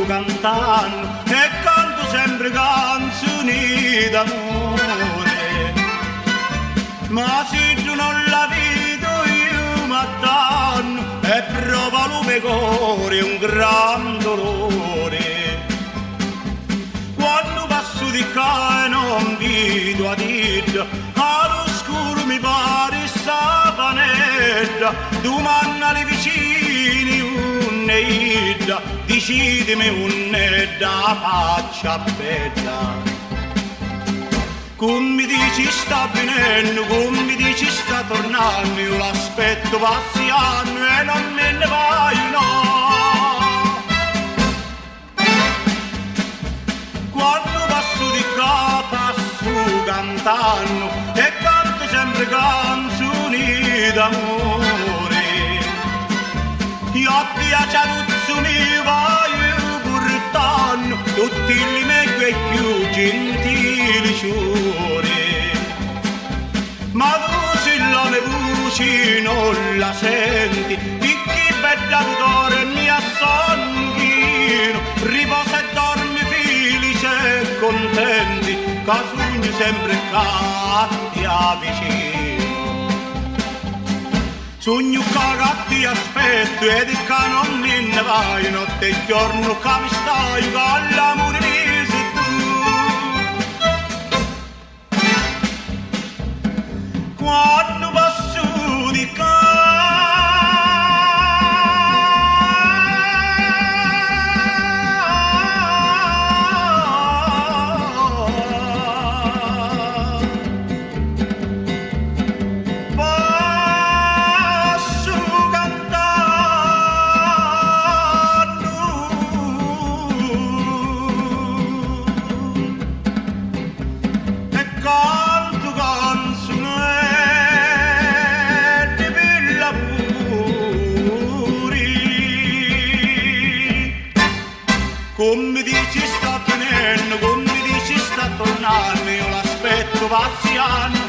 cantando e canto sempre canzoni d'amore. Ma se tu non la vedo io m'attanno e prova lo mio cuore un gran dolore. Quando passo di qua e non vedo a dita, all'oscuro mi pare sapanetta, domanda alle vicini un'edda, decidimi un'edda faccia bella. Come mi dici sta venendo, come mi dici sta tornando, io l'aspetto passi anni e non me ne vai no. Quando passo di qua passo cantando e canto sempre canzoni d'amore. Io a piaciaruzzo mi voglio portando tutti i meglio e più gentili ciuri. Ma tu se la mia voce non la senti, picchi bella d'odore mi assonghino, riposa e dormi felice e contenti, che sogni sempre che ti avvicino. Sogno che ti aspetto ed che non me ne vai, notte e giorno che mi stai, che l'amore mi sei tu. Quando passo di canto canzone di bella puri. Come dici sta venendo, come dici sta tornando, io l'aspetto passi anni